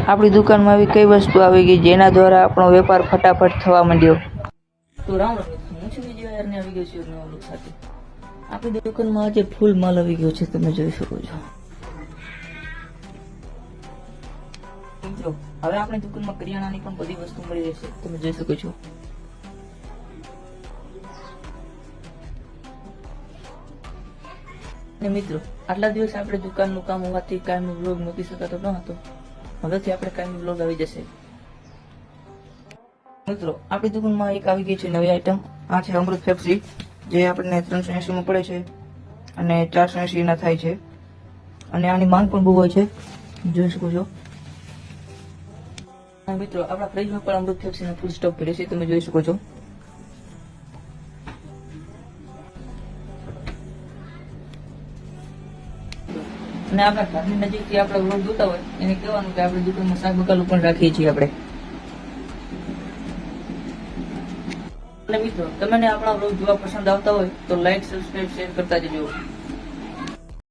આપણી દુકાનમાં આવી કઈ વસ્તુ આવી ગઈ જેના દ્વારા આપણો વેપાર ફટાફટ થવા માંડ્યો? તો રામ રામ, હું છું વિજય યારને આવી ગયો છું નવા બ્લોગ સાથે. આપણી દુકાનમાં આજે ફૂલ માલ આવી ગયો છે, તમે જોઈ શકો છો. મિત્રો, હવે આપણી દુકાનમાં કરિયાણાની પણ બધી વસ્તુ મળી રહેશે, તમે જોઈ શકો છો. અને મિત્રો, આટલા દિવસ આપણે દુકાનનું કામ હોવાથી કાયમી બ્લોગ મૂકી શકાતો ન હતો. હવેથી આપણે કાયમી બ્લોગ આવી જશે. મિત્રો, આપણી દુકાનમાં એક આવી ગઈ છે નવી આઈટમ. આ છે અમૃત ફેફસી, જે આપણને 380 માં પડે છે અને 480 ના થાય છે. અને આની માંગ પણ બહુ હોય છે, જોઈ શકો છો. મિત્રો, આપણા ફ્રીજમાં પણ અમૃત ફેફસીનો ફૂલ સ્ટોક પડ્યો છે, તમે જોઈ શકો છો. અને આપણા ઘરની નજીકથી આપણે વ્લોગ જોતા હોય એને કહેવાનું કે આપણે દુકાનમાં શાક બકાલું પણ રાખીએ છીએ આપણે. અને મિત્રો, તમને આપણા વ્લોગ જોવા પસંદ આવતા હોય તો લાઈક, સબસ્ક્રાઇબ, શેર કરતા જજો.